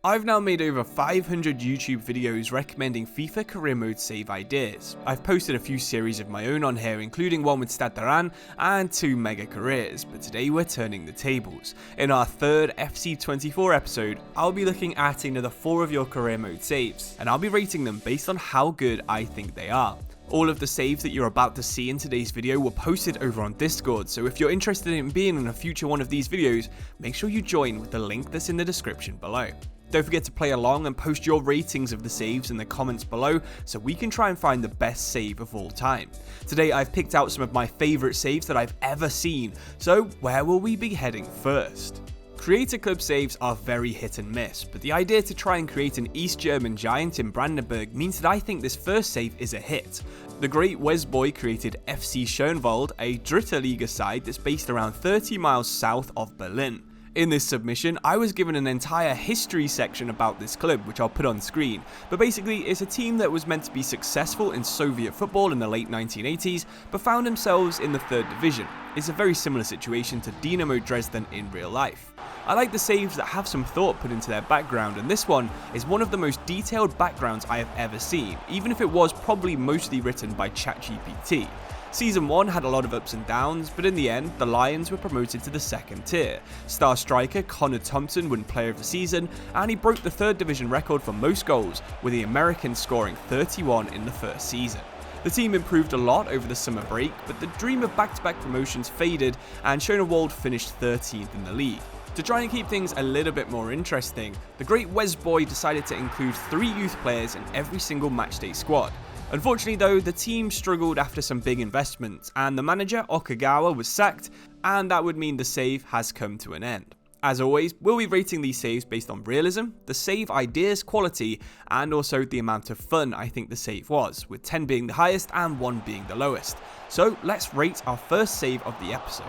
I've now made over 500 YouTube videos recommending FIFA career mode save ideas. I've posted a few series of my own on here, including one with Stade de Reims and 2 Megacareers, but today we're turning the tables. In our third FC24 episode, I'll be looking at another 4 of your career mode saves, and I'll be rating them based on how good I think they are. All of the saves that you're about to see in today's video were posted over on Discord, so if you're interested in being in a future one of these videos, make sure you join with the link that's in the description below. Don't forget to play along and post your ratings of the saves in the comments below so we can try and find the best save of all time. Today I've picked out some of my favourite saves that I've ever seen, so where will we be heading first? Creator club saves are very hit and miss, but the idea to try and create an East German giant in Brandenburg means that I think this first save is a hit. The great Wesboy created FC Schoenwald, a Dritte Liga side that's based around 30 miles south of Berlin. In this submission, I was given an entire history section about this club, which I'll put on screen, but basically it's a team that was meant to be successful in Soviet football in the late 1980s, but found themselves in the 3rd division. It's a very similar situation to Dynamo Dresden in real life. I like the saves that have some thought put into their background, and this one is one of the most detailed backgrounds I have ever seen, even if it was probably mostly written by ChatGPT. Season 1 had a lot of ups and downs, but in the end, the Lions were promoted to the 2nd tier. Star striker Connor Thompson won Player of the Season, and he broke the 3rd division record for most goals, with the American scoring 31 in the first season. The team improved a lot over the summer break, but the dream of back-to-back promotions faded, and Schoenwald finished 13th in the league. To try and keep things a little bit more interesting, the great Wesboy decided to include 3 youth players in every single matchday squad. Unfortunately though, the team struggled after some big investments, and the manager Okagawa was sacked, and that would mean the save has come to an end. As always, we'll be rating these saves based on realism, the save idea's quality, and also the amount of fun I think the save was, with 10 being the highest and 1 being the lowest. So let's rate our first save of the episode.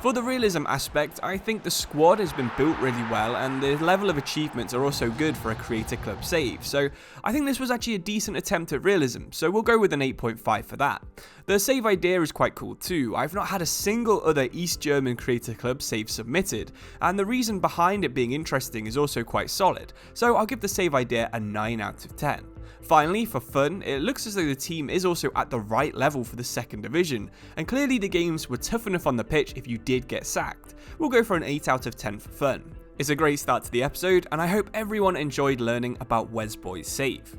For the realism aspect, I think the squad has been built really well and the level of achievements are also good for a creator club save, so I think this was actually a decent attempt at realism, so we'll go with an 8.5 for that. The save idea is quite cool too. I've not had a single other East German creator club save submitted, and the reason behind it being interesting is also quite solid, so I'll give the save idea a 9 out of 10. Finally, for fun, it looks as though the team is also at the right level for the 2nd division, and clearly the games were tough enough on the pitch if you did get sacked. We'll go for an 8 out of 10 for fun. It's a great start to the episode, and I hope everyone enjoyed learning about Wesboy's save.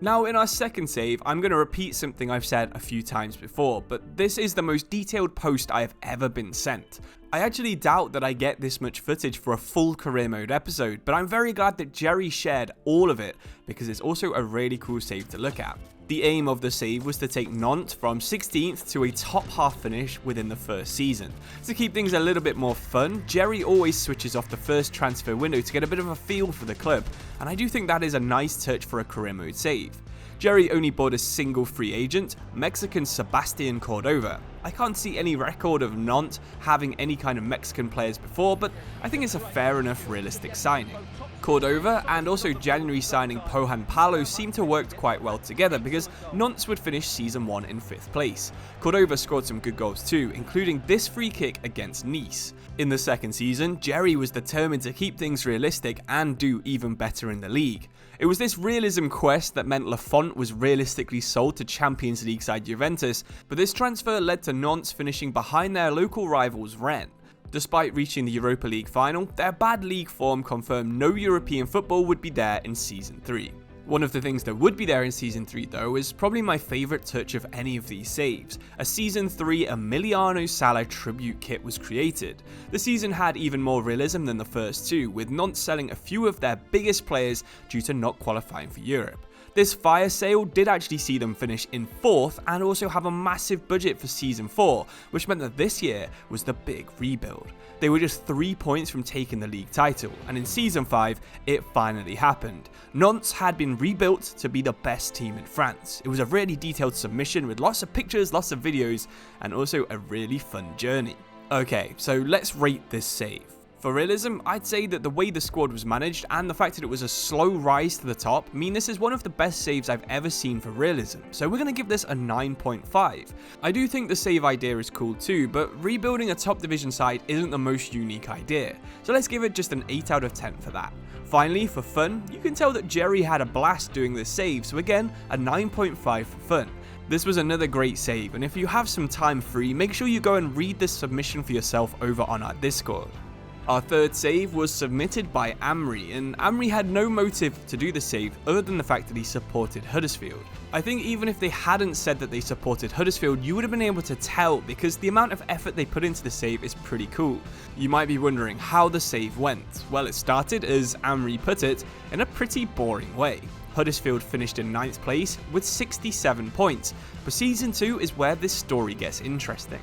Now in our second save, I'm going to repeat something I've said a few times before, but this is the most detailed post I have ever been sent. I actually doubt that I get this much footage for a full career mode episode, but I'm very glad that Jerry shared all of it because it's also a really cool save to look at. The aim of the save was to take Nantes from 16th to a top half finish within the first season. To keep things a little bit more fun, Jerry always switches off the first transfer window to get a bit of a feel for the club, and I do think that is a nice touch for a career mode save. Jerry only bought a single free agent, Mexican Sebastian Cordova. I can't see any record of Nantes having any kind of Mexican players before, but I think it's a fair enough realistic signing. Cordova and also January signing Pohan Palo seem to have worked quite well together because Nantes would finish season 1 in 5th place. Cordova scored some good goals too, including this free kick against Nice. In the 2nd season, Jerry was determined to keep things realistic and do even better in the league. It was this realism quest that meant Lafont was realistically sold to Champions League side Juventus, but this transfer led to Nantes finishing behind their local rivals Rennes. Despite reaching the Europa League final, their bad league form confirmed no European football would be there in Season 3. One of the things that would be there in Season 3 though is probably my favourite touch of any of these saves. A Season 3 Emiliano Sala tribute kit was created. The season had even more realism than the first 2, with Nantes selling a few of their biggest players due to not qualifying for Europe. This fire sale did actually see them finish in 4th and also have a massive budget for Season 4, which meant that this year was the big rebuild. They were just 3 points from taking the league title, and in Season 5, it finally happened. Nantes had been rebuilt to be the best team in France. It was a really detailed submission with lots of pictures, lots of videos, and also a really fun journey. Okay, so let's rate this save. For realism, I'd say that the way the squad was managed and the fact that it was a slow rise to the top mean this is one of the best saves I've ever seen for realism, so we're going to give this a 9.5. I do think the save idea is cool too, but rebuilding a top division side isn't the most unique idea, so let's give it just an 8 out of 10 for that. Finally, for fun, you can tell that Jerry had a blast doing this save, so again, a 9.5 for fun. This was another great save, and if you have some time free, make sure you go and read this submission for yourself over on our Discord. Our third save was submitted by Amri, and Amri had no motive to do the save other than the fact that he supported Huddersfield. I think even if they hadn't said that they supported Huddersfield, you would have been able to tell because the amount of effort they put into the save is pretty cool. You might be wondering how the save went. Well, it started, as Amri put it, in a pretty boring way. Huddersfield finished in 9th place with 67 points, but Season 2 is where this story gets interesting.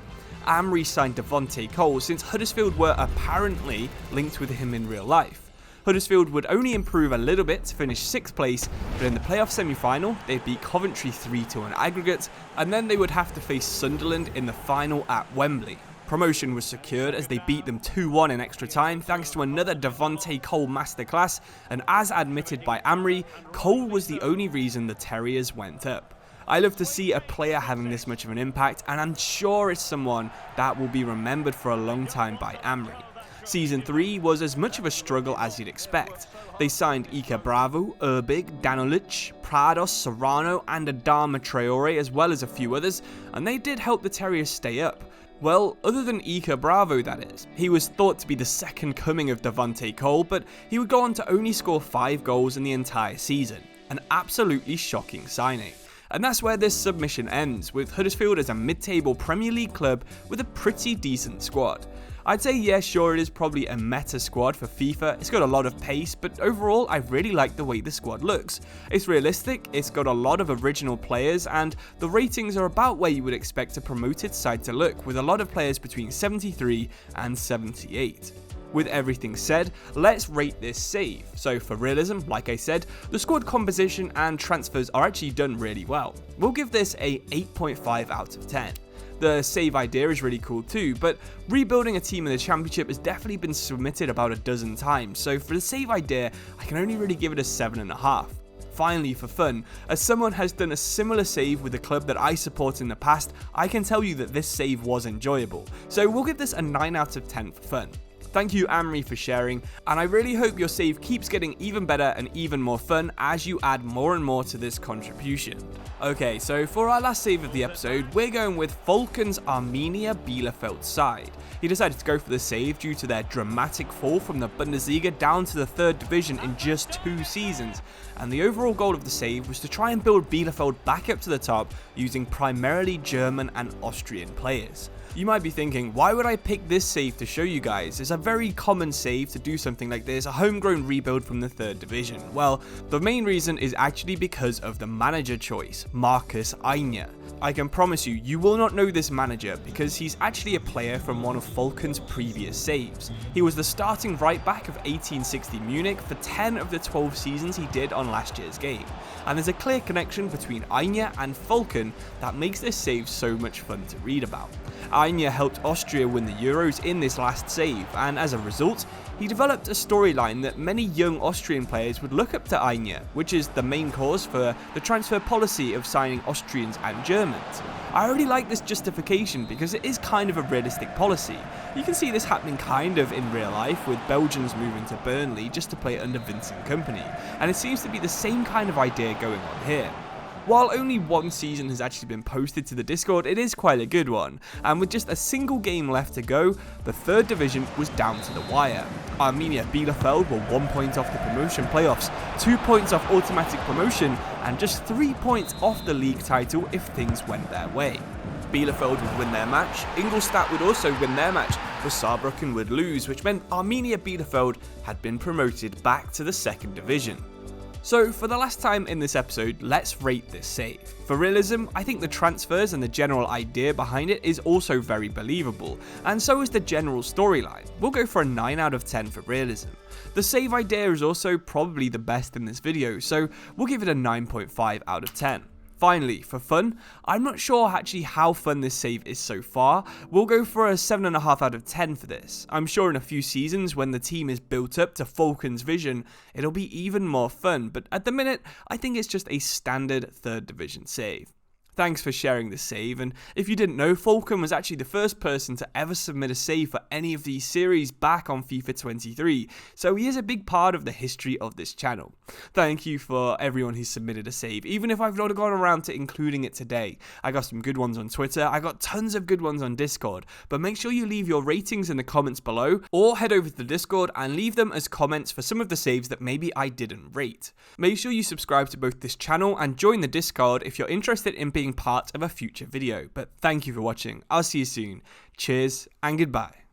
Amri signed Devontae Cole since Huddersfield were apparently linked with him in real life. Huddersfield would only improve a little bit to finish 6th place, but in the playoff semi-final they'd beat Coventry 3-2 on aggregate, and then they would have to face Sunderland in the final at Wembley. Promotion was secured as they beat them 2-1 in extra time thanks to another Devontae Cole masterclass, and as admitted by Amri, Cole was the only reason the Terriers went up. I love to see a player having this much of an impact, and I'm sure it's someone that will be remembered for a long time by Amri. Season 3 was as much of a struggle as you'd expect. They signed Ika Bravo, Urbig, Danulic, Prados, Serrano and Adama Traore, as well as a few others, and they did help the Terriers stay up. Well, other than Ika Bravo, that is. He was thought to be the second coming of Devontae Cole, but he would go on to only score 5 goals in the entire season. An absolutely shocking signing. And that's where this submission ends, with Huddersfield as a mid-table Premier League club with a pretty decent squad. I'd say yeah, sure, it is probably a meta squad for FIFA, it's got a lot of pace, but overall I really like the way the squad looks. It's realistic, it's got a lot of original players, and the ratings are about where you would expect a promoted side to look, with a lot of players between 73 and 78. With everything said, let's rate this save. So for realism, like I said, the squad composition and transfers are actually done really well. We'll give this a 8.5 out of 10. The save idea is really cool too, but rebuilding a team in the Championship has definitely been submitted about a dozen times, so for the save idea, I can only really give it a 7.5. Finally, for fun, as someone has done a similar save with a club that I support in the past, I can tell you that this save was enjoyable, so we'll give this a 9 out of 10 for fun. Thank you Amri for sharing, and I really hope your save keeps getting even better and even more fun as you add more and more to this contribution. Okay, so for our last save of the episode, we're going with Falken's Arminia Bielefeld side. He decided to go for the save due to their dramatic fall from the Bundesliga down to the 3rd division in just 2 seasons, and the overall goal of the save was to try and build Bielefeld back up to the top using primarily German and Austrian players. You might be thinking, why would I pick this save to show you guys? It's a very common save to do something like this, a homegrown rebuild from the 3rd division. Well, the main reason is actually because of the manager choice, Marcus Eigne. I can promise you, you will not know this manager because he's actually a player from one of Falken's previous saves. He was the starting right back of 1860 Munich for 10 of the 12 seasons he did on last year's game. And there's a clear connection between Eigne and Falken that makes this save so much fun to read about. Eigne helped Austria win the Euros in this last save, and as a result, he developed a storyline that many young Austrian players would look up to Eigne, which is the main cause for the transfer policy of signing Austrians and Germans. I already like this justification because it is kind of a realistic policy. You can see this happening kind of in real life with Belgians moving to Burnley just to play under Vincent Kompany, and it seems to be the same kind of idea going on here. While only one season has actually been posted to the Discord, it is quite a good one, and with just a single game left to go, the 3rd division was down to the wire. Arminia Bielefeld were 1 point off the promotion playoffs, 2 points off automatic promotion, and just 3 points off the league title if things went their way. Bielefeld would win their match, Ingolstadt would also win their match, but Saarbrücken would lose, which meant Arminia Bielefeld had been promoted back to the 2nd division. So for the last time in this episode, let's rate this save. For realism, I think the transfers and the general idea behind it is also very believable, and so is the general storyline. We'll go for a 9 out of 10 for realism. The save idea is also probably the best in this video, so we'll give it a 9.5 out of 10. Finally, for fun, I'm not sure actually how fun this save is so far. We'll go for a 7.5 out of 10 for this. I'm sure in a few seasons when the team is built up to Falken's vision, it'll be even more fun, but at the minute, I think it's just a standard 3rd division save. Thanks for sharing the save, and if you didn't know, Falcon was actually the first person to ever submit a save for any of these series back on FIFA 23, so he is a big part of the history of this channel. Thank you for everyone who submitted a save, even if I've not got around to including it today. I got some good ones on Twitter, I got tons of good ones on Discord, but make sure you leave your ratings in the comments below, or head over to the Discord and leave them as comments for some of the saves that maybe I didn't rate. Make sure you subscribe to both this channel and join the Discord if you're interested in being part of a future video. But thank you for watching. I'll see you soon. Cheers and goodbye.